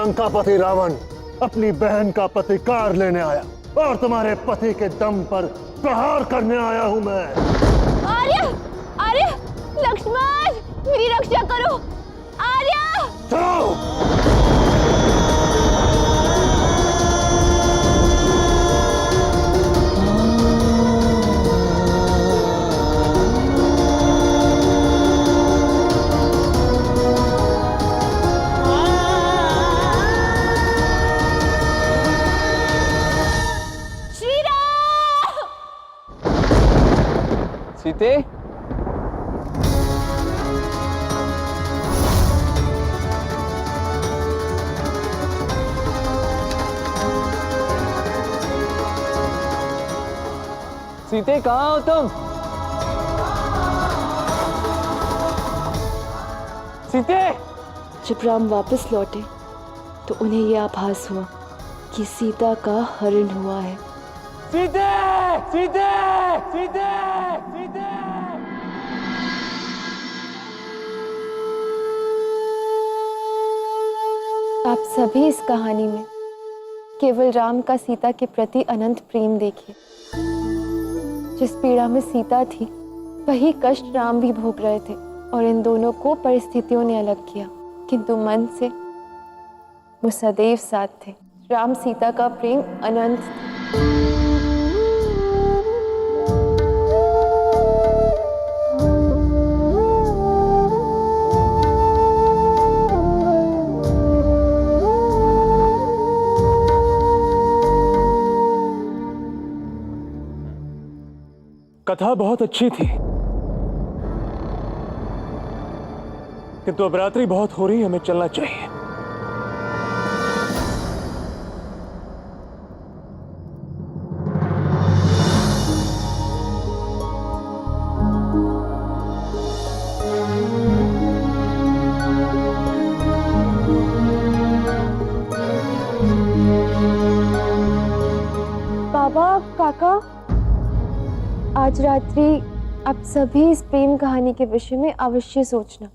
लंकापति रावण अपनी बहन का प्रतिकार लेने आया और तुम्हारे पति के दम पर प्रहार करने आया हूं मैं। आर्य, आर्य, लक्ष्मण, मेरी रक्षा करो। आर्य, जाओ। सीते, सीते कहाँ हो तुम? सीते! जब राम वापस लौटे तो उन्हें यह आभास हुआ कि सीता का हरण हुआ है। सीते! सीते! सीते! सीते! आप सभी इस कहानी में केवल राम का सीता के प्रति अनंत प्रेम देखिए। जिस पीड़ा में सीता थी वही कष्ट राम भी भोग रहे थे और इन दोनों को परिस्थितियों ने अलग किया, किंतु मन से वो सदैव साथ थे। राम सीता का प्रेम अनंत था। कथा बहुत अच्छी थी, किंतु अब रात्रि बहुत हो रही है, हमें चलना चाहिए। बाबा, काका, आज रात्रि आप सभी इस प्रेम कहानी के विषय में अवश्य सोचना।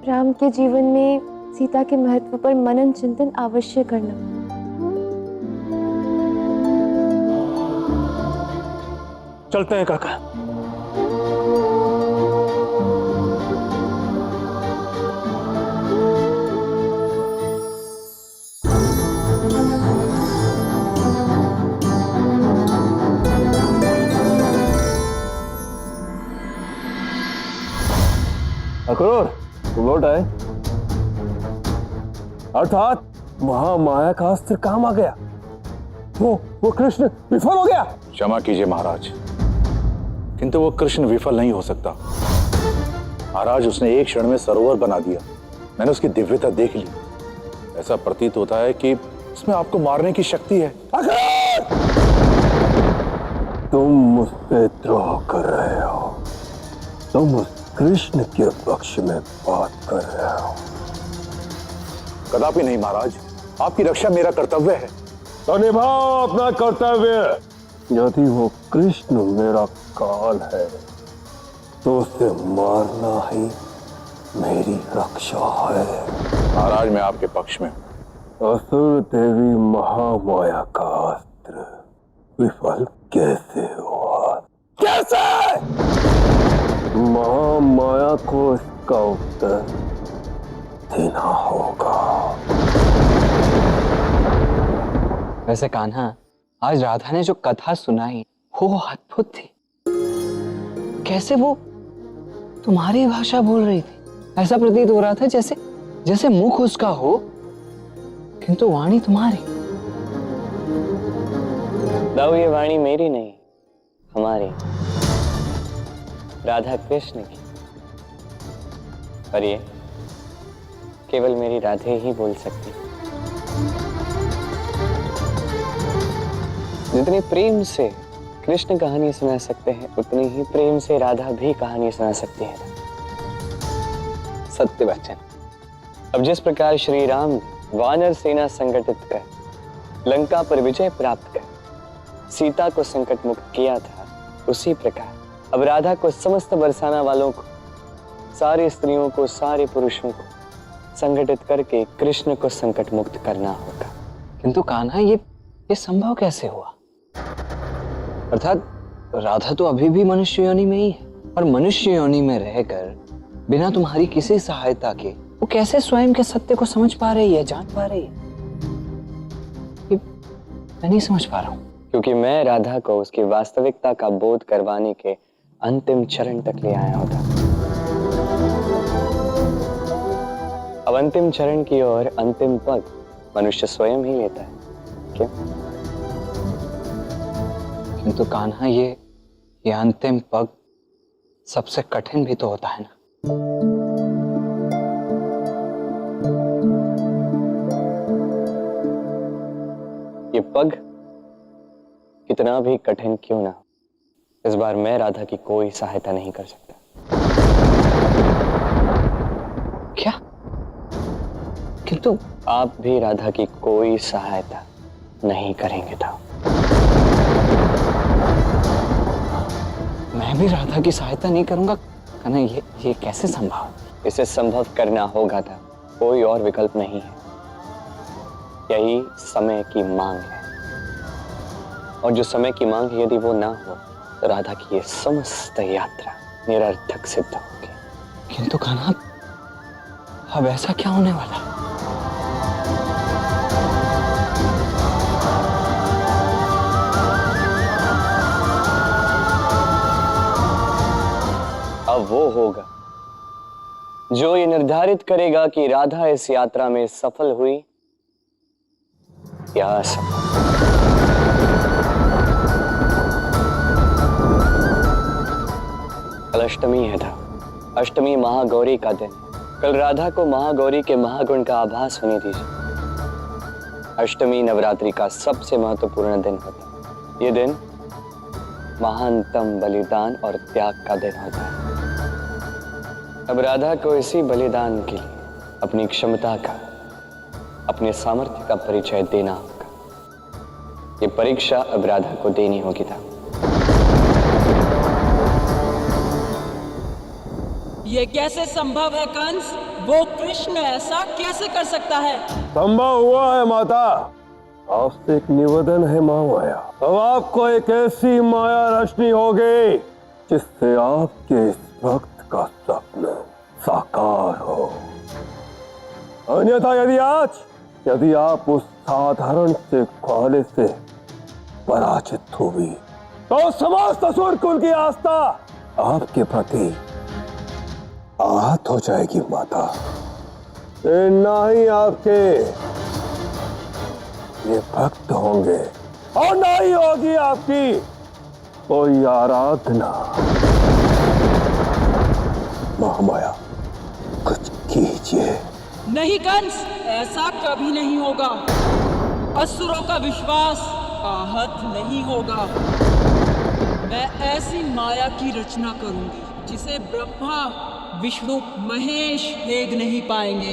राम के जीवन में सीता के महत्व पर मनन चिंतन अवश्य करना। चलते हैं काका। अक्रूर, तुम लौट आए। अर्थात महामाया का अस्त्र काम आ गया। वो कृष्ण विफल हो गया। क्षमा कीजिए महाराज, किंतु वो कृष्ण विफल नहीं हो सकता। महाराज, उसने एक क्षण में सरोवर बना दिया। मैंने उसकी दिव्यता देख ली। ऐसा प्रतीत होता है कि इसमें आपको मारने की शक्ति है। अक्रूर, तुम मुझसे द्रोह कर रहे हो। तुम उस कृष्ण के पक्ष में बात कर रहे हो। कदापि नहीं महाराज, आपकी रक्षा मेरा कर्तव्य है। तो निभाओ अपना कर्तव्य। यदि वो कृष्ण मेरा काल है तो उसे मारना ही मेरी रक्षा है। महाराज, मैं आपके पक्ष में हूं। असुर देवी महामाया का अस्त्र विफल कैसे हुआ? कैसे? महामाया को इसका उत्तर देना होगा। वैसे कान्हा, आज राधा ने जो कथा सुनाई वो अद्भुत थी। कैसे वो तुम्हारी भाषा बोल रही थी। ऐसा प्रतीत हो रहा था जैसे जैसे मुख उसका हो किंतु वाणी तुम्हारी। दाऊ, ये वाणी मेरी नहीं, हमारी, राधा कृष्ण की। पर ये केवल मेरी राधे ही बोल सकती। जितनी प्रेम से कृष्ण कहानी सुना सकते हैं उतनी ही प्रेम से राधा भी कहानी सुना सकती है। सत्य वचन। अब जिस प्रकार श्री राम ने वानर सेना संगठित कर लंका पर विजय प्राप्त कर सीता को संकट मुक्त किया था, उसी प्रकार अब राधा को समस्त बरसाना वालों को, सारी स्त्रियों को, सारे पुरुषों को, संगठित करके कृष्ण को संकट मुक्त करना होगा। किंतु कान्हा, ये संभव कैसे हुआ? अर्थात राधा तो अभी भी मनुष्य योनि में ही है, और मनुष्य योनि में रहकर बिना तुम्हारी किसी सहायता के वो कैसे स्वयं के सत्य को समझ पा रही है, जान पा रही है? मैं नहीं समझ पा रहा हूं। क्योंकि मैं राधा को उसकी वास्तविकता का बोध करवाने के अंतिम चरण तक ले आया होता। अब अंतिम चरण की ओर अंतिम पग मनुष्य स्वयं ही लेता है। क्यों? किंतु कान्हा, ये अंतिम पग सबसे कठिन भी तो होता है ना। ये पग कितना भी कठिन क्यों ना हो, इस बार मैं राधा की कोई सहायता नहीं कर सकता। क्या? किंतु आप भी राधा की कोई सहायता नहीं करेंगे था। मैं भी राधा की सहायता नहीं करूंगा? कान्हा, ये कैसे संभव? इसे संभव करना होगा था, कोई और विकल्प नहीं है। यही समय की मांग है, और जो समय की मांग है, यदि वो ना हो तो राधा की ये समस्त यात्रा निरर्थक सिद्ध होगी। किंतु कान्हा, अब ऐसा क्या होने वाला? अब वो होगा जो ये निर्धारित करेगा कि राधा इस यात्रा में सफल हुई या असफल। कल अष्टमी है था। अष्टमी महागौरी का दिन। कल राधा को महागौरी के महागुण का आभास होने दीजिए। अष्टमी नवरात्रि का सबसे महत्वपूर्ण दिन होता है। ये दिन महानतम बलिदान और त्याग का दिन होता है। अब राधा को इसी बलिदान के लिए अपनी क्षमता का, अपने सामर्थ्य का परिचय देना होगा। ये परीक्षा अब राधा को देनी होगी था। ये कैसे संभव है कंस? वो कृष्ण ऐसा कैसे कर सकता है? संभव हुआ है माता। आपसे एक निवेदन है माँ माया। अब आपको एक ऐसी माया रचनी होगी जिससे आपके इस भक्त का सपना साकार हो। अन्यथा यदि आप उस साधारण से ग्वाले से पराजित हुई तो समस्त असुर कुल की आस्था आपके प्रति आहत हो जाएगी माता। ना ही आपके ये भक्त होंगे और ना ही होगी आपकी कोई आराधना। महामाया, कुछ कीजिए। नहीं कंस, ऐसा कभी नहीं होगा। असुरों का विश्वास आहत नहीं होगा। मैं ऐसी माया की रचना करूंगी जिसे ब्रह्मा, विष्णु, महेश भेद नहीं पाएंगे।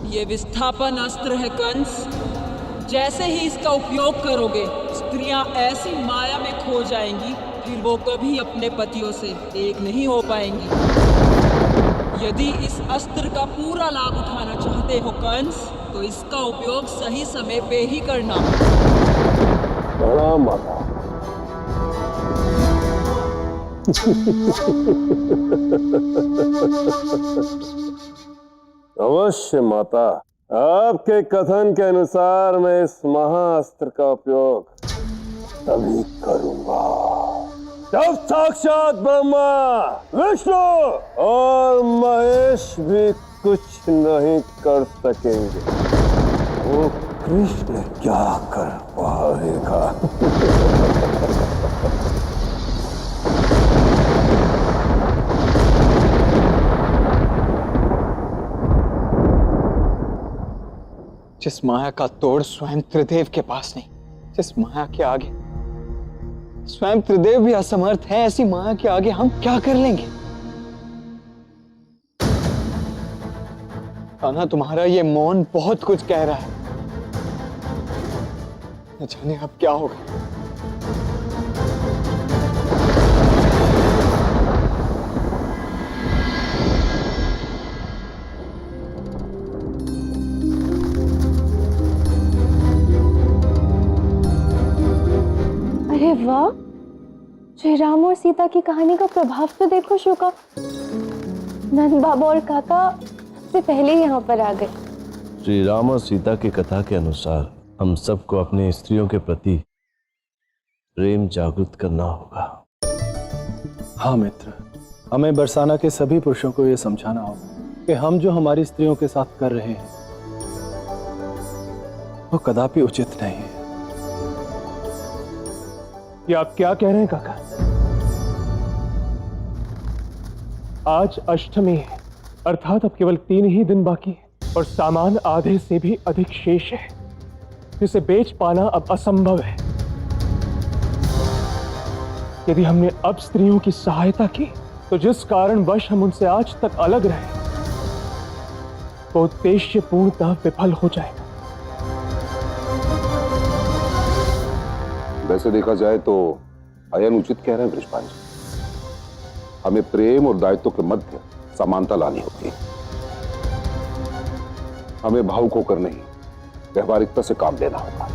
ये विस्थापन अस्त्र है कंस। जैसे ही इसका उपयोग करोगे, स्त्रियां ऐसी माया में खो जाएंगी, फिर वो कभी अपने पतियों से एक नहीं हो पाएंगी। यदि इस अस्त्र का पूरा लाभ उठाना चाहते हो कंस, तो इसका उपयोग सही समय पे ही करना। प्रणाम माता। अवश्य माता, आपके कथन के अनुसार मैं इस महाअस्त्र का उपयोग तभी करूंगा जब साक्षात ब्रह्मा, विष्णु और महेश भी कुछ नहीं कर सकेंगे। वो कृष्ण क्या कर पाएगा? जिस माया का तोड़ स्वयं त्रिदेव के पास नहीं, जिस माया के आगे स्वयं त्रिदेव भी असमर्थ है, ऐसी माया के आगे हम क्या कर लेंगे? कान्हा, तुम्हारा ये मौन बहुत कुछ कह रहा है। न जाने अब क्या होगा। अरे वाह, श्री राम और सीता की कहानी का प्रभाव तो देखो शुका। नंद बाबा और काका सबसे पहले यहाँ पर आ गए। श्री राम और सीता की कथा के अनुसार हम सबको अपनी स्त्रियों के प्रति प्रेम जागृत करना होगा। हाँ मित्र, हमें बरसाना के सभी पुरुषों को यह समझाना होगा कि हम जो हमारी स्त्रियों के साथ कर रहे हैं वो कदापि उचित नहीं है। ये आप क्या कह रहे हैं काका? आज अष्टमी है, अर्थात अब केवल 3 ही दिन बाकी है और सामान आधे से भी अधिक शेष है, जिसे बेच पाना अब असंभव है। यदि हमने अब स्त्रियों की सहायता की तो जिस कारणवश हम उनसे आज तक अलग रहे वो उद्देश्य पूर्णतः विफल हो जाएगा। वैसे देखा जाए तो अयन उचित कह रहे हैं बृषभान जी। हमें प्रेम और दायित्व के मध्य समानता लानी होती है। हमें भावुक होकर नहीं, व्यवहारिकता से काम लेना होगा।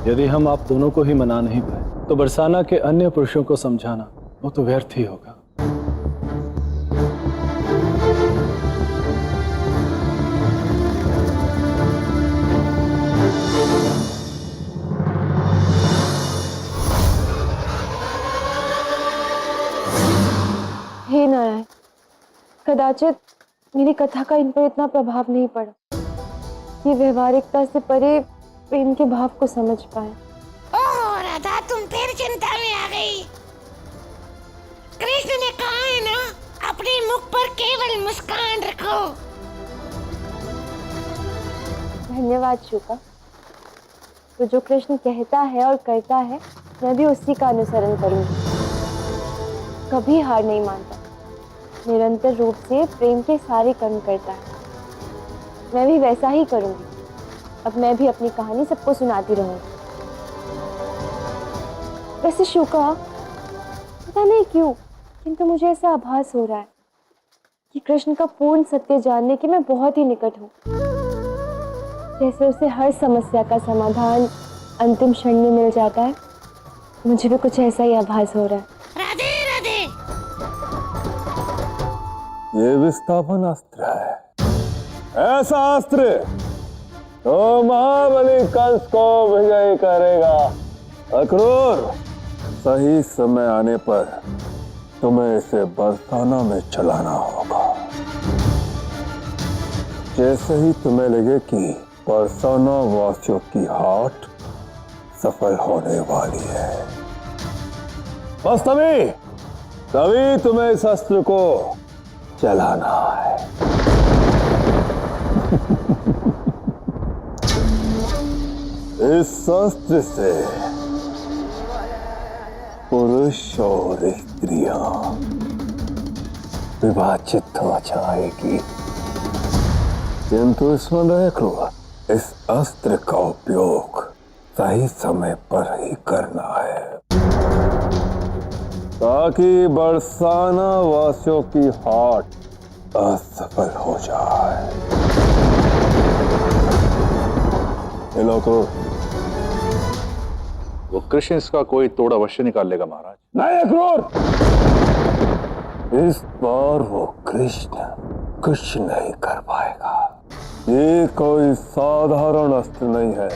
यदि हम आप दोनों को ही मना नहीं पाए तो बरसाना के अन्य पुरुषों को समझाना वो तो व्यर्थ ही होगा। हे नारायण, कदाचित मेरी कथा का इन पर इतना प्रभाव नहीं पड़ा। ये व्यवहारिकता से परे प्रेम के भाव को समझ पाए। ओह राधा, तुम फिर चिंता में आ गई। कृष्ण ने कहा है ना, अपने मुख पर केवल मुस्कान रखो। धन्यवाद शुका। तो जो कृष्ण कहता है और करता है, मैं भी उसी का अनुसरण करूंगी। कभी हार नहीं मानता, निरंतर रूप से प्रेम के सारे कर्म करता है। मैं भी वैसा ही करूंगी। अब मैं भी अपनी कहानी सबको सुनाती रहूंगी। वैसे शुका, पता नहीं क्यों, किंतु मुझे ऐसा आभास हो रहा है कि कृष्ण का पूर्ण सत्य जानने के मैं बहुत ही निकट हूँ। जैसे उसे हर समस्या का समाधान अंतिम क्षण में मिल जाता है, मुझे भी कुछ ऐसा ही आभास हो रहा है। राधे राधे। ये विस्थापन अस्त्र है, ऐसा अस्त्र तो महाबली कंस को विजय करेगा। अक्रूर, सही समय आने पर तुम्हें इसे बरसाना में चलाना होगा। जैसे ही तुम्हें लगे कि बरसाना वासियों की हाट सफल होने वाली है, बस तभी तुम्हें इस अस्त्र को चलाना है। इस अस्त्र से पुरुष और स्त्रियां विभाजित हो जाएगी, किंतु इसमें देखो, इस अस्त्र का उपयोग सही समय पर ही करना है ताकि बरसाना वासियों की हाट असफल हो जाए। ये लो तो। वो कृष्ण इसका कोई तोड़ अवश्य निकाल लेगा महाराज। नहीं अक्रूर, इस बार वो कृष्ण कुछ नहीं कर पाएगा। ये कोई साधारण अस्त्र नहीं है,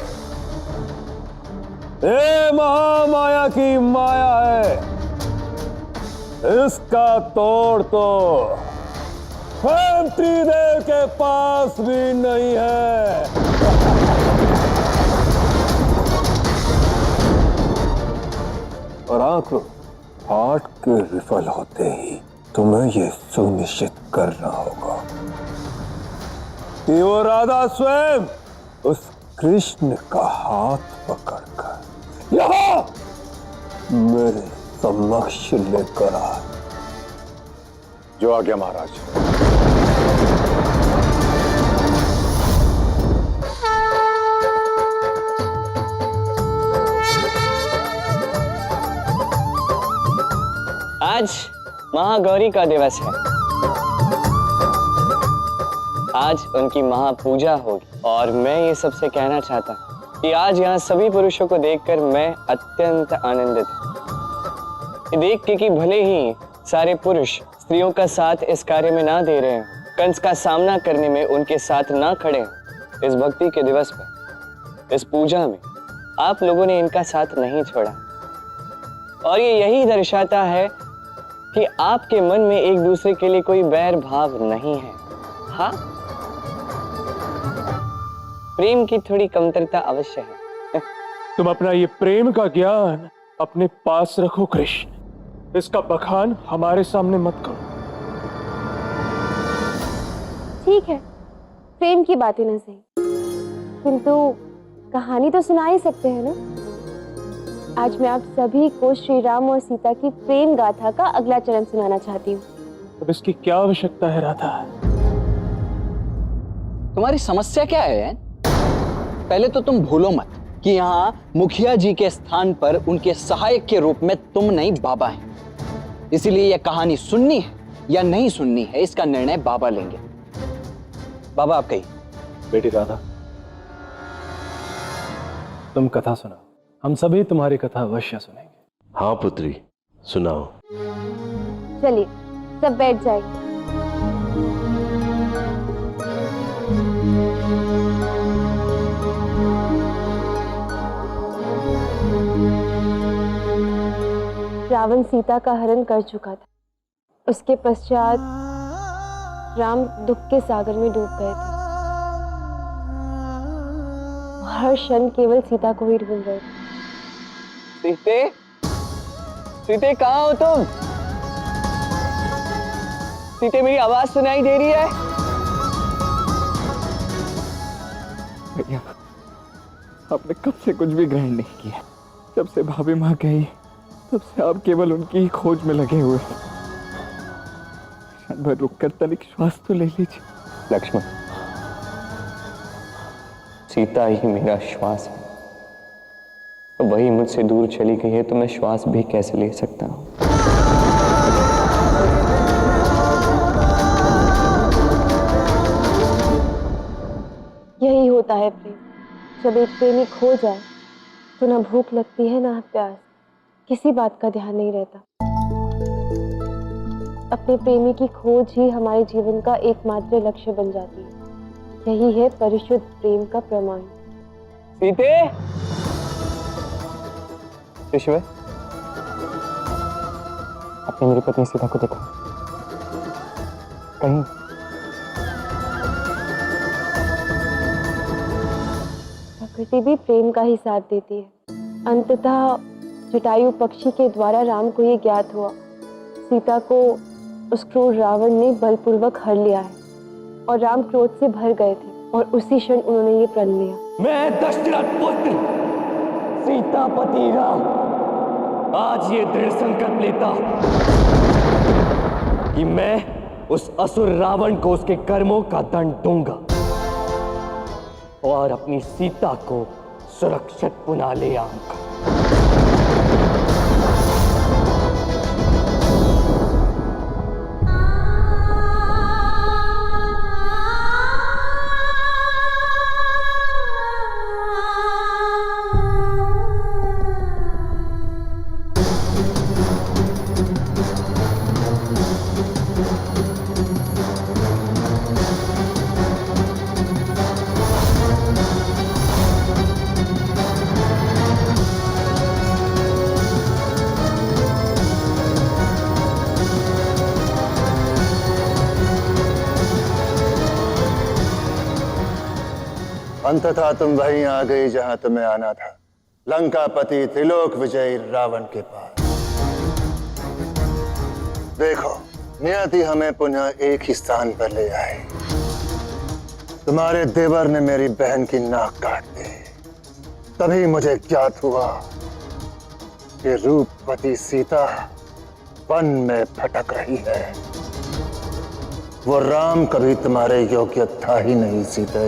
ये महामाया की माया है। इसका तोड़ तो स्वयं त्रिदेव के पास भी नहीं है। और आंखों, हाट के विफल होते ही तुम्हें ये सुनिश्चित करना होगा कि वो राधा स्वयं उस कृष्ण का हाथ पकड़कर यहाँ मेरे समक्ष लेकर आ। जो आ गया महाराज। आज महागौरी का दिवस है। आज उनकी महापूजा होगी और मैं ये सबसे कहना चाहता हूँ कि आज यहाँ सभी पुरुषों को देखकर मैं अत्यंत आनंदित हूँ। ये देख के कि भले ही सारे पुरुष स्त्रियों का साथ इस कार्य में ना दे रहे हैं, कंस का सामना करने में उनके साथ ना खड़े हैं, इस भक्ति के दिवस पर, इस पूजा में आप लोगों ने इनका साथ नहीं छोड़ा। और ये यही दर्शाता है कि आपके मन में एक दूसरे के लिए कोई बैर भाव नहीं है। हाँ, प्रेम की थोड़ी कमतरता अवश्य है। तुम अपना ये प्रेम का ज्ञान अपने पास रखो कृष्ण, इसका बखान हमारे सामने मत करो। ठीक है, प्रेम की बातें न सही, किंतु कहानी तो सुना ही सकते हैं ना। आज मैं आप सभी को श्री राम और सीता की प्रेम गाथा का अगला चरण सुनाना चाहती हूँ। अब इसकी क्या आवश्यकता है राधा? तुम्हारी समस्या क्या है? पहले तो तुम भूलो मत कि यहाँ मुखिया जी के स्थान पर उनके सहायक के रूप में तुम नहीं बाबा हैं। इसीलिए यह कहानी सुननी है या नहीं सुननी है, इसका निर्णय बाबा लेंगे। बाबा आप कहिए। बेटी राधा, तुम कथा सुनाओ, हम सभी तुम्हारी कथा अवश्य सुनेंगे। हाँ पुत्री, सुनाओ। चलिए सब बैठ जाइए। रावण सीता का हरण कर चुका था। उसके पश्चात राम दुख के सागर में डूब गए थे। हर क्षण केवल सीता को ही ढूंढ रहे थे। सीते, सीते कहाँ हो तुम? सीते मेरी आवाज सुनाई दे रही है? भैया, आपने कब से कुछ भी ग्रहण नहीं किया। जब से भाभी माँ गई तब से आप केवल उनकी ही खोज में लगे हुए। क्षण भर रुककर तनिक श्वास तो ले लीजिए। लक्ष्मण, सीता ही मेरा श्वास है, तो वही मुझसे दूर चली गई है तो मैं श्वास भी कैसे ले सकता हूँ? यही होता है प्रेम। जब एक प्रेमी खो जाए तो ना भूख लगती है ना प्यास, किसी बात का ध्यान नहीं रहता। अपने प्रेमी की खोज ही हमारे जीवन का एकमात्र लक्ष्य बन जाती है। यही है परिशुद्ध प्रेम का प्रमाण। सीते, ऋषभ, आपने मेरी पत्नी सीता को देखा कहीं? प्रकृति भी प्रेम का ही साथ देती है। अंततः जटायु पक्षी के द्वारा राम को ये ज्ञात हुआ, सीता को उस क्रूर रावण ने बलपूर्वक हर लिया है और राम क्रोध से भर गए थे और उसी क्षण उन्होंने ये प्रण लिया। मैं दशरथ पुत्र सीतापति राम आज ये दृढ़ संकल्प लेता कि मैं उस असुर रावण को उसके कर्मों का दंड दूंगा और अपनी सीता को सुरक्षित पुनः ले आऊंगा। अंततः तुम वहीं आ गई जहां तुम्हें आना था, लंकापति त्रिलोक विजयी रावण के पास। देखो, नियति हमें पुनः एक ही स्थान पर ले आई। तुम्हारे देवर ने मेरी बहन की नाक काट दी, तभी मुझे ज्ञात हुआ कि रूपवती सीता वन में भटक रही है। वो राम कभी तुम्हारे योग्य था ही नहीं सीते।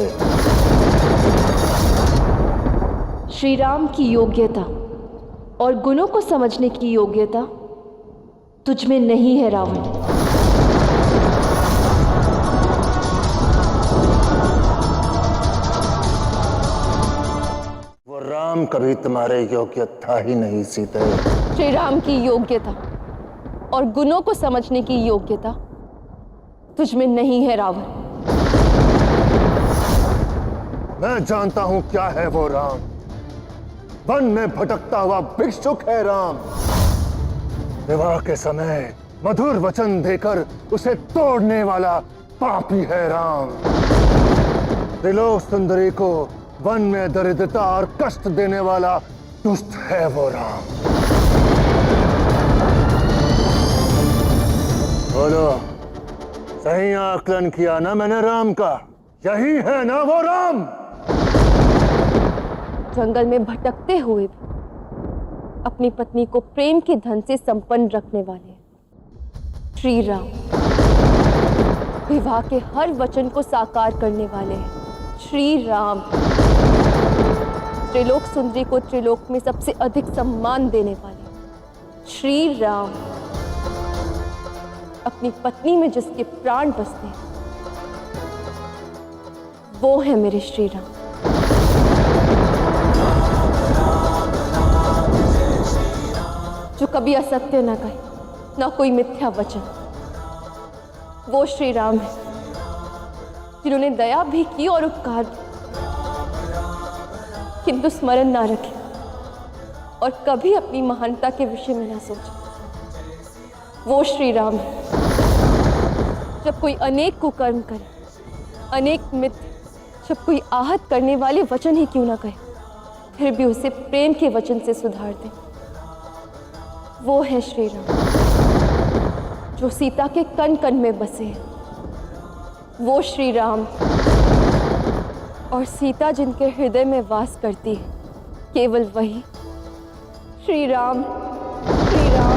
श्री राम की योग्यता और गुणों को समझने की योग्यता तुझ में नहीं है रावण। वो राम कभी तुम्हारे योग्य था ही नहीं सीते। श्री राम की योग्यता और गुणों को समझने की योग्यता तुझ में नहीं है रावण। मैं जानता हूं क्या है वो राम। वन में भटकता हुआ भिक्षुक है राम। विवाह के समय मधुर वचन देकर उसे तोड़ने वाला पापी है राम। त्रिलोक सुंदरी को वन में दरिद्रता और कष्ट देने वाला दुष्ट है वो राम। बोलो, सही आकलन किया ना मैंने राम का? यही है ना वो राम? जंगल में भटकते हुए भी अपनी पत्नी को प्रेम के धन से संपन्न रखने वाले श्री राम। विवाह के हर वचन को साकार करने वाले हैं श्री राम। त्रिलोक सुंदरी को त्रिलोक में सबसे अधिक सम्मान देने वाले श्री राम। अपनी पत्नी में जिसके प्राण बसते हैं वो है मेरे श्री राम। जो कभी असत्य न कहे, न कोई मिथ्या वचन, वो श्री राम है। जिन्होंने दया भी की और उपकार भी, किंतु स्मरण ना रखे और कभी अपनी महानता के विषय में ना सोचे, वो श्री राम है। जब कोई अनेक कुकर्म करे, अनेक मिथ्या, जब कोई आहत करने वाले वचन ही क्यों ना कहे, फिर भी उसे प्रेम के वचन से सुधार दे, वो है श्री राम। जो सीता के कण कण में बसे हैं, वो श्री राम। और सीता जिनके हृदय में वास करती है, केवल वही श्री राम। श्री राम।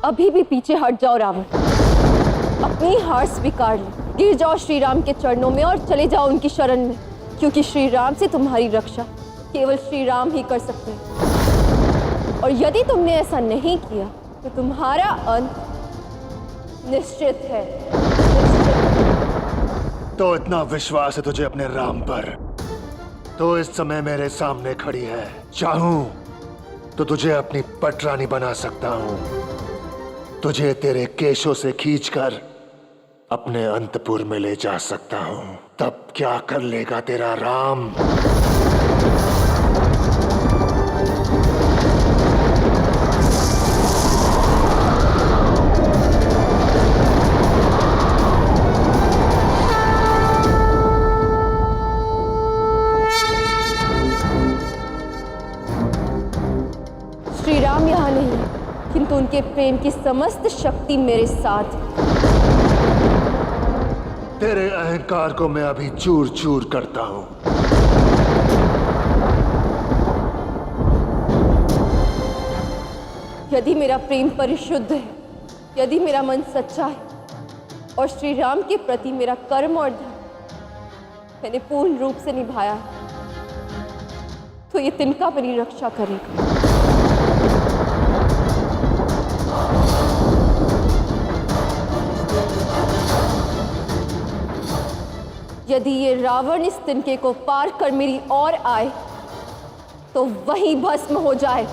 अभी भी पीछे हट जाओ रावण, अपनी हार स्वीकार लो, गिर जाओ श्री राम के चरणों में और चले जाओ उनकी शरण में, क्योंकि श्री राम से तुम्हारी रक्षा केवल श्री राम ही कर सकते हैं। और यदि तुमने ऐसा नहीं किया तो तुम्हारा अंत निश्चित है। तो इतना विश्वास है तुझे अपने राम पर, तो इस समय मेरे सामने खड़ी है। चाहूं तो तुझे अपनी पटरानी बना सकता हूं, तुझे तेरे केशों से खींचकर अपने अंतपुर में ले जा सकता हूं। तब क्या कर लेगा तेरा राम? श्री राम यहाँ नहीं है, किंतु उनके प्रेम की समस्त शक्ति मेरे साथ है। तेरे अहंकार को मैं अभी चूर चूर करता हूं। यदि मेरा प्रेम परिशुद्ध है, यदि मेरा मन सच्चा है और श्री राम के प्रति मेरा कर्म और धर्म मैंने पूर्ण रूप से निभाया है, तो ये तिनका मेरी रक्षा करेगा। यदि ये रावण इस तिनके को पार कर मेरी ओर आए तो वही भस्म हो जाए।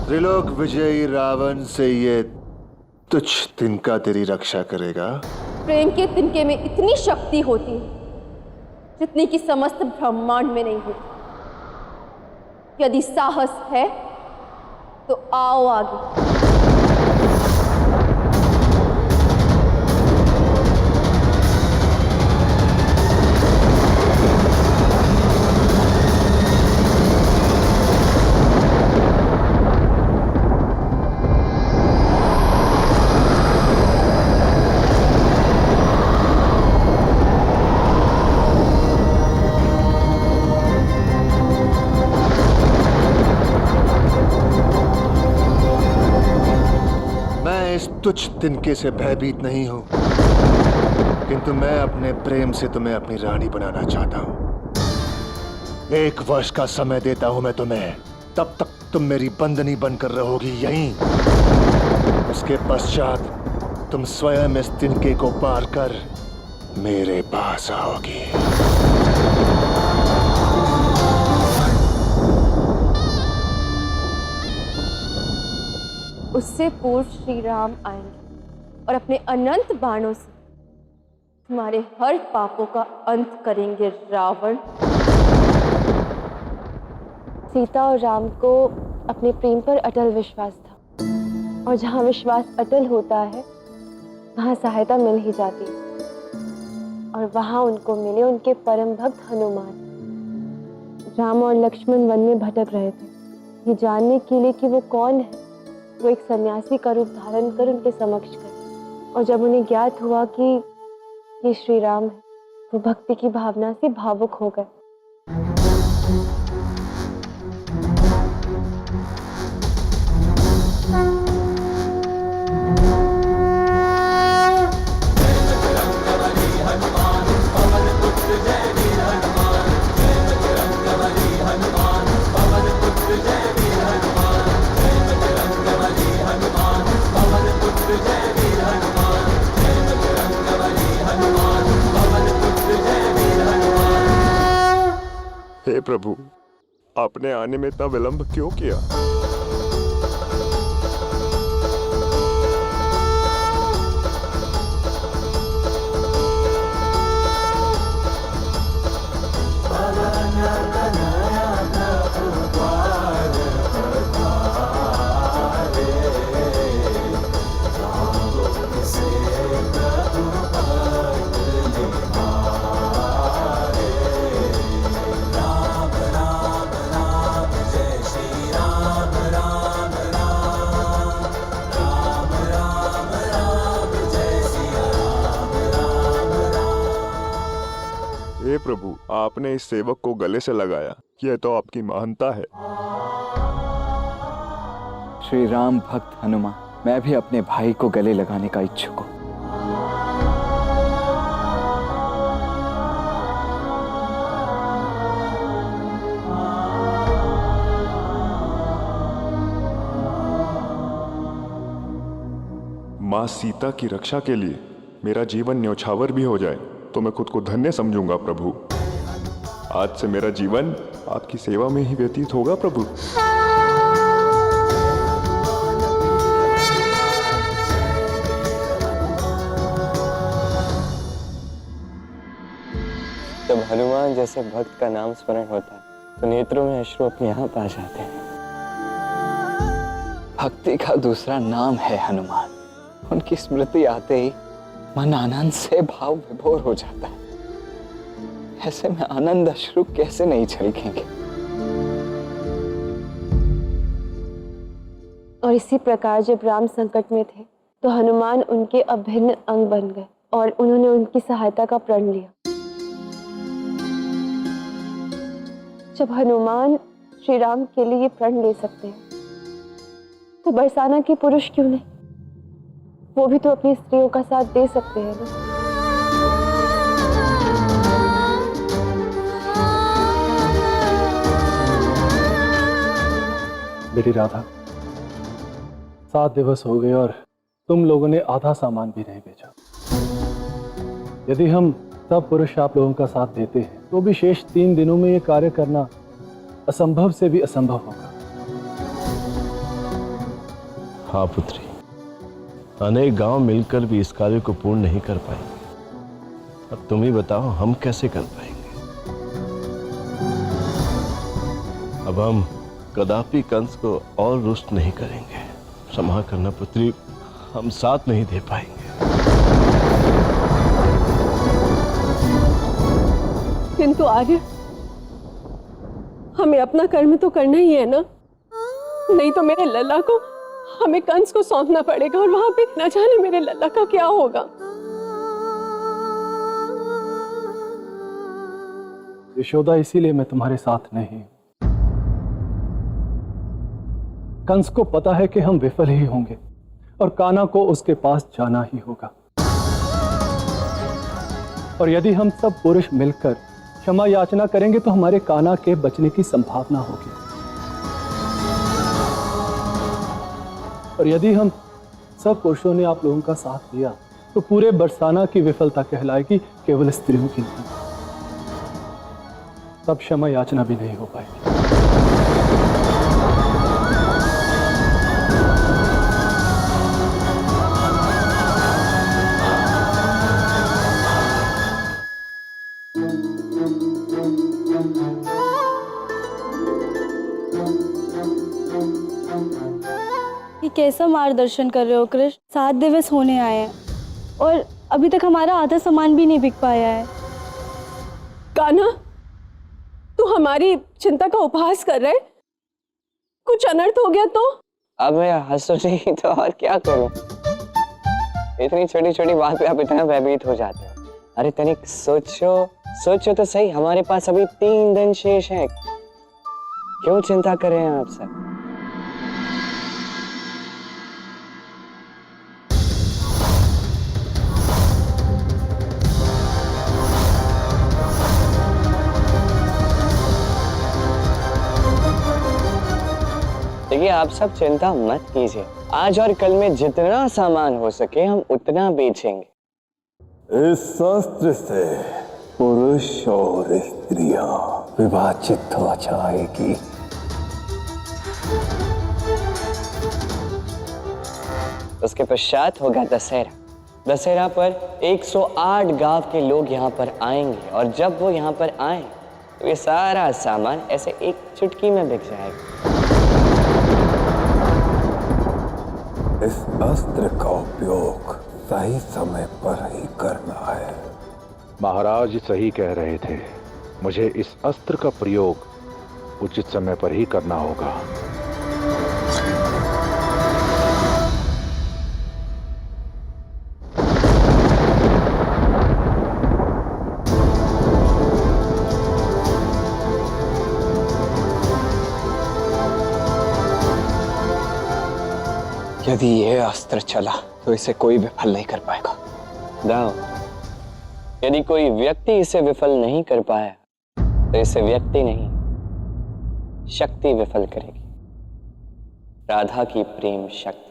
त्रिलोक विजयी रावण से ये तुच्छ तिनका तेरी रक्षा करेगा? प्रेम के तिनके में इतनी शक्ति होती है जितनी कि समस्त ब्रह्मांड में नहीं होती। यदि साहस है तो आओ आगे। मैं इस तुच्छ तिनके से भयभीत नहीं हूं, किंतु मैं अपने प्रेम से तुम्हें अपनी रानी बनाना चाहता हूं। 1 वर्ष का समय देता हूं मैं तुम्हें, तब तक तुम मेरी बंदनी बनकर रहोगी यहीं। उसके पश्चात तुम स्वयं इस तिनके को पार कर मेरे पास आओगी। उससे पूर्व श्री राम आएंगे और अपने अनंत बाणों से तुम्हारे हर पापों का अंत करेंगे रावण। सीता और राम को अपने प्रेम पर अटल विश्वास था, और जहाँ विश्वास अटल होता है वहाँ सहायता मिल ही जाती है। और वहाँ उनको मिले उनके परम भक्त हनुमान। राम और लक्ष्मण वन में भटक रहे थे, ये जानने के लिए कि वो कौन है। वो एक सन्यासी का रूप धारण कर उनके समक्ष गए, और जब उन्हें ज्ञात हुआ कि ये श्री राम है, वो भक्ति की भावना से भावुक हो गए। हे प्रभु, आपने आने में इतना विलंब क्यों किया? हे प्रभु, आपने इस सेवक को गले से लगाया, यह तो आपकी महानता है। श्री राम भक्त हनुमान, मैं भी अपने भाई को गले लगाने का इच्छुक हूँ। माँ सीता की रक्षा के लिए मेरा जीवन न्यौछावर भी हो जाए तो मैं खुद को धन्य समझूंगा प्रभु। आज से मेरा जीवन आपकी सेवा में ही व्यतीत होगा प्रभु। जब हनुमान जैसे भक्त का नाम स्मरण होता है तो नेत्रों में अश्रु अपने आप आ जाते हैं। भक्ति का दूसरा नाम है हनुमान। उनकी स्मृति आते ही मन आनंद से भाव विभोर हो जाता है। ऐसे में आनंद अश्रु कैसे नहीं छलकेंगे। और इसी प्रकार जब राम संकट में थे तो हनुमान उनके अभिन्न अंग बन गए और उन्होंने उनकी सहायता का प्रण लिया। जब हनुमान श्री राम के लिए प्रण ले सकते हैं तो बरसाना के पुरुष क्यों नहीं? वो भी तो अपनी स्त्रियों का साथ दे सकते हैं ना। बेटी राधा, 7 दिवस हो गए और तुम लोगों ने आधा सामान भी नहीं बेचा। यदि हम सब पुरुष आप लोगों का साथ देते हैं तो भी शेष 3 दिनों में ये कार्य करना असंभव से भी असंभव होगा। हाँ पुत्री, अनेक गांव मिलकर भी इस कार्य को पूर्ण नहीं कर पाएंगे। अब तुम ही बताओ हम कैसे कर पाएंगे। अब हम कदापि कंस को और रुष्ट नहीं करेंगे। क्षमा करना पुत्री, हम साथ नहीं दे पाएंगे। किंतु आर्य, हमें अपना कर्म तो करना ही है ना, नहीं तो मेरे लल्ला को हमें कंस को सौंपना पड़ेगा और वहां पे न जाने मेरे लल्ला का क्या होगा। यशोदा, इसीलिए मैं तुम्हारे साथ नहीं हूं। कंस को पता है कि हम विफल ही होंगे और कान्हा को उसके पास जाना ही होगा। और यदि हम सब पुरुष मिलकर क्षमा याचना करेंगे तो हमारे कान्हा के बचने की संभावना होगी। और यदि हम सब पुरुषों ने आप लोगों का साथ दिया तो पूरे बरसाना की विफलता कहलाएगी, केवल स्त्रियों की नहीं। तब क्षमा याचना भी नहीं हो पाएगी। ये कैसा मार्गदर्शन कर रहे हो कृष्ण? 7 दिवस होने आए हैं और अभी तक हमारा आधा सामान भी नहीं बिक पाया है। कान्हा, तू हमारी चिंता का उपहास कर रहे? कुछ अनर्थ हो गया तो? अब मैं हंसू नहीं तो और क्या करूं? इतनी छोटी छोटी बात पे आप इतना भयभीत हो जाते हो। अरे तनिक सोचो तो सही, हमारे पास अभी 3 दिन शेष है। क्यों चिंता कर रहे हैं आप सब? देखिए, आप सब चिंता मत कीजिए। आज और कल में जितना सामान हो सके हम उतना बेचेंगे। इस शस्त्र से पुरुष और स्त्रियां विभाजित हो जाएगी। उसके पश्चात होगा दशहरा। दशहरा पर 108 गांव के लोग यहाँ पर आएंगे और जब वो यहाँ पर आए तो ये सारा सामान ऐसे एक चुटकी में बिक जाएगा। इस अस्त्र का उपयोग सही समय पर ही करना है। महाराज सही कह रहे थे, मुझे इस अस्त्र का प्रयोग उचित समय पर ही करना होगा। यदि यह अस्त्र चला तो इसे कोई विफल नहीं कर पाएगा। दाव, यदि कोई व्यक्ति इसे विफल नहीं कर पाया तो इसे व्यक्ति नहीं, शक्ति विफल करेगी। राधा की प्रेम शक्ति।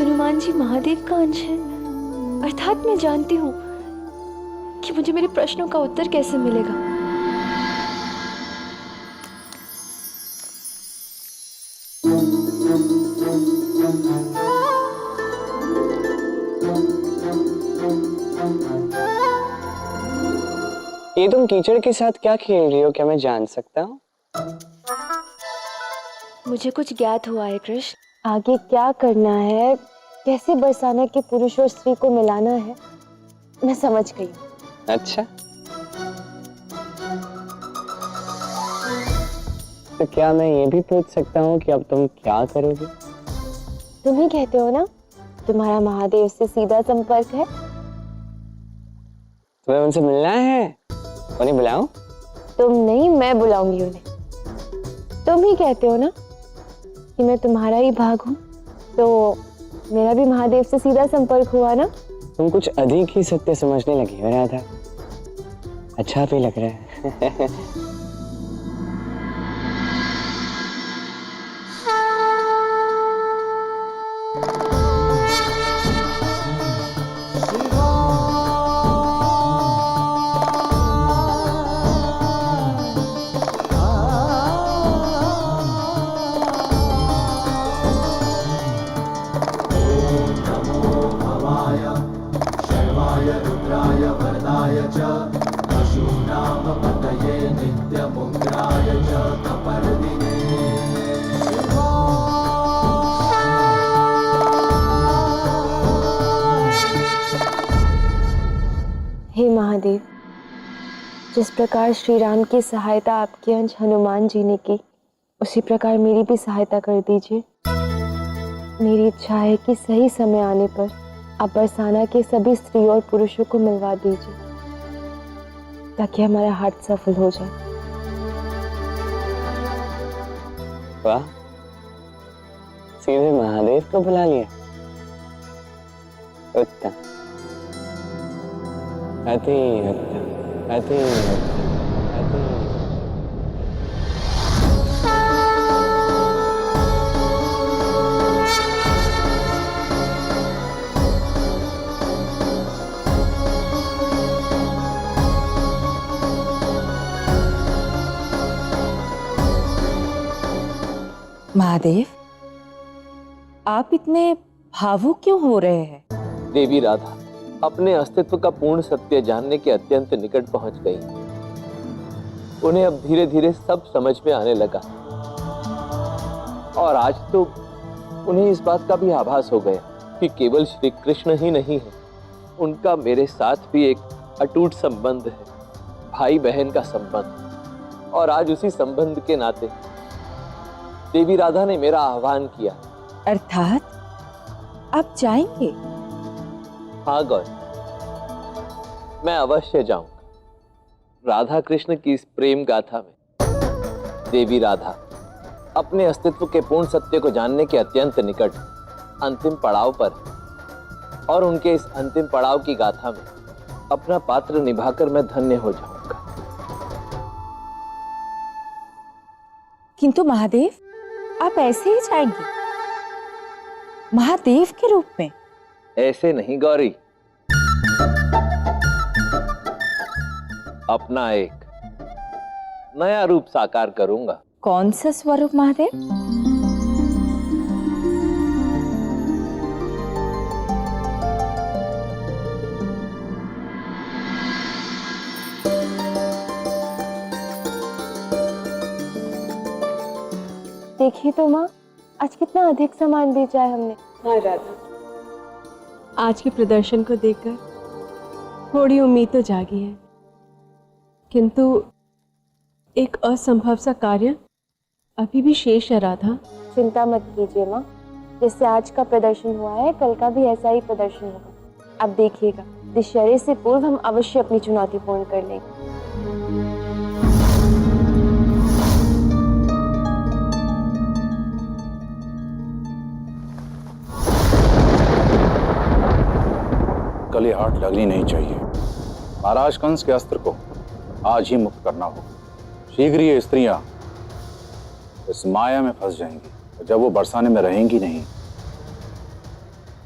हनुमान जी महादेव का अंश है, अर्थात मैं जानती हूँ कि मुझे मेरे प्रश्नों का उत्तर कैसे मिलेगा। ये तुम कीचड़ के साथ क्या खेल रही हो, क्या मैं जान सकता हूँ? मुझे कुछ ज्ञात हुआ है कृष्ण। आगे क्या करना है, कैसे बरसाना के पुरुष और स्त्री को मिलाना है, मैं समझ गई। अच्छा, तो क्या मैं ये भी पूछ सकता हूँ कि अब तुम क्या करोगे? तुम ही कहते हो ना, तुम्हारा महादेव से सीधा संपर्क है। तुम्हें उनसे मिलना है? उन्हें बुलाऊं? तुम नहीं, मैं बुलाऊंगी उन्हें। तुम ही कहते हो ना कि मैं तुम्हारा ही भाग हूँ, तो मेरा भी महादेव से सीधा संपर्क हुआ ना। तुम कुछ अधिक ही सत्य समझने लगी हो राधा। अच्छा भी लग रहा है। सर्वाय रुद्राय वरदाय च पशूनां पतये नित्याय जिस प्रकार श्री राम की सहायता आपके अंश हनुमान जी ने की, उसी प्रकार मेरी भी सहायता कर दीजिए। मेरी इच्छा है कि सही समय आने पर आप बरसाना के सभी स्त्री और पुरुषों को मिलवा दीजिए, ताकि हमारा हाथ सफल हो जाए। वाह, सीधे महादेव को बुला लिया। उत्तम, अति उत्तम, अति उत्तम, अति महादेव, आप इतने भावुक क्यों हो रहे हैं? देवी राधा अपने अस्तित्व का पूर्ण सत्य जानने के अत्यंत निकट पहुंच गई। उन्हें अब धीरे धीरे सब समझ में आने लगा, और आज तो उन्हें इस बात का भी आभास हो गया कि केवल श्री कृष्ण ही नहीं है, उनका मेरे साथ भी एक अटूट संबंध है, भाई बहन का संबंध। और आज उसी संबंध के नाते देवी राधा ने मेरा आह्वान किया। अर्थात आप जाएंगे? हाँ गौर, मैं अवश्य जाऊंगा। राधा कृष्ण की इस प्रेम गाथा में देवी राधा अपने अस्तित्व के पूर्ण सत्य को जानने के अत्यंत निकट अंतिम पड़ाव पर, और उनके इस अंतिम पड़ाव की गाथा में अपना पात्र निभाकर मैं धन्य हो जाऊंगा। किंतु महादेव, आप ऐसे ही जाएंगे? महादेव के रूप में? ऐसे नहीं गौरी, अपना एक नया रूप साकार करूंगा। कौन सा स्वरूप महादेव? देखिए तो माँ, आज कितना अधिक सामान बेचा है हमने। हाँ राधा, आज के प्रदर्शन को देखकर थोड़ी उम्मीद तो जागी है, किंतु एक असंभव सा कार्य अभी भी शेष है राधा। चिंता मत कीजिए माँ, जैसे आज का प्रदर्शन हुआ है, कल का भी ऐसा ही प्रदर्शन होगा। अब देखिएगा, दशहरे से पूर्व हम अवश्य अपनी चुनौती पूर्ण कर लेंगे। कल ये हाट लगनी नहीं चाहिए। महाराज कंस के अस्त्र को आज ही मुक्त करना होगा। शीघ्र ये स्त्रियां इस माया में फंस जाएंगी, और जब वो बरसाने में रहेंगी नहीं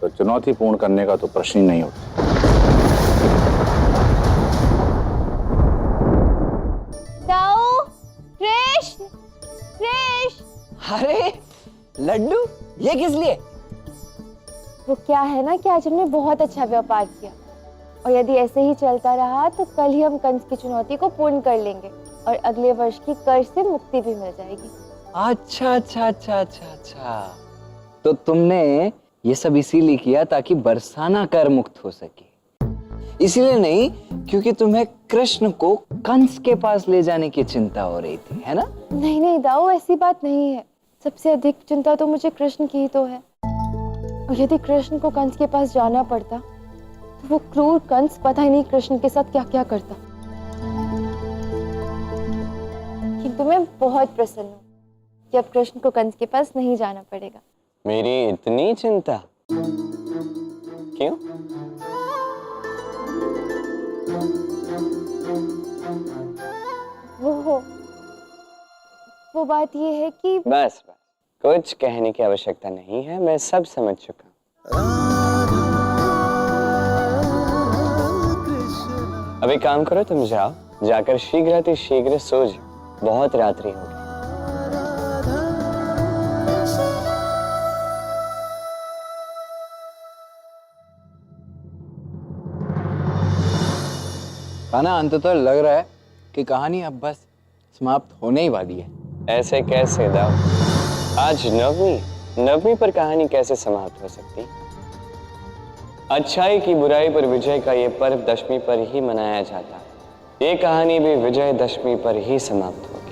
तो चुनौती पूर्ण करने का तो प्रश्न ही नहीं उठता। दाऊ, कृष्ण, कृष्ण। अरे लड्डू, ये किस लिए? वो क्या है ना कि आज हमने बहुत अच्छा व्यापार किया, और यदि ऐसे ही चलता रहा तो कल ही हम कंस की चुनौती को पूर्ण कर लेंगे, और अगले वर्ष की कर्ज से मुक्ति भी मिल जाएगी। अच्छा अच्छा अच्छा अच्छा अच्छा, तो तुमने ये सब इसीलिए किया ताकि बरसाना कर मुक्त हो सके? इसीलिए नहीं क्योंकि तुम्हें कृष्ण को कंस के पास ले जाने की चिंता हो रही थी, है ना? नहीं नहीं दाऊ, ऐसी बात नहीं है। सबसे अधिक चिंता तो मुझे कृष्ण की ही तो है, और यदि कृष्ण को कंस के पास जाना पड़ता तो वो क्रूर कंस पता ही नहीं कृष्ण के साथ क्या क्या करता। किंतु मैं बहुत प्रसन्न हूँ कि अब कृष्ण को कंस के पास नहीं जाना पड़ेगा। मेरी इतनी चिंता क्यों? वो बात ये है कि बस कुछ कहने की आवश्यकता नहीं है, मैं सब समझ चुका। अभी काम करो, तुम जाओ, जाकर शीघ्र सो जाओ, बहुत रात्रि हो गई। कान्हा, अंततः लग रहा है कि कहानी अब बस समाप्त होने ही वाली है। ऐसे कैसे दाऊ? आज नवमी पर कहानी कैसे समाप्त हो सकती? अच्छाई की बुराई पर विजय का ये पर्व दशमी पर ही मनाया जाता है, ये कहानी भी विजयदशमी पर ही समाप्त होगी।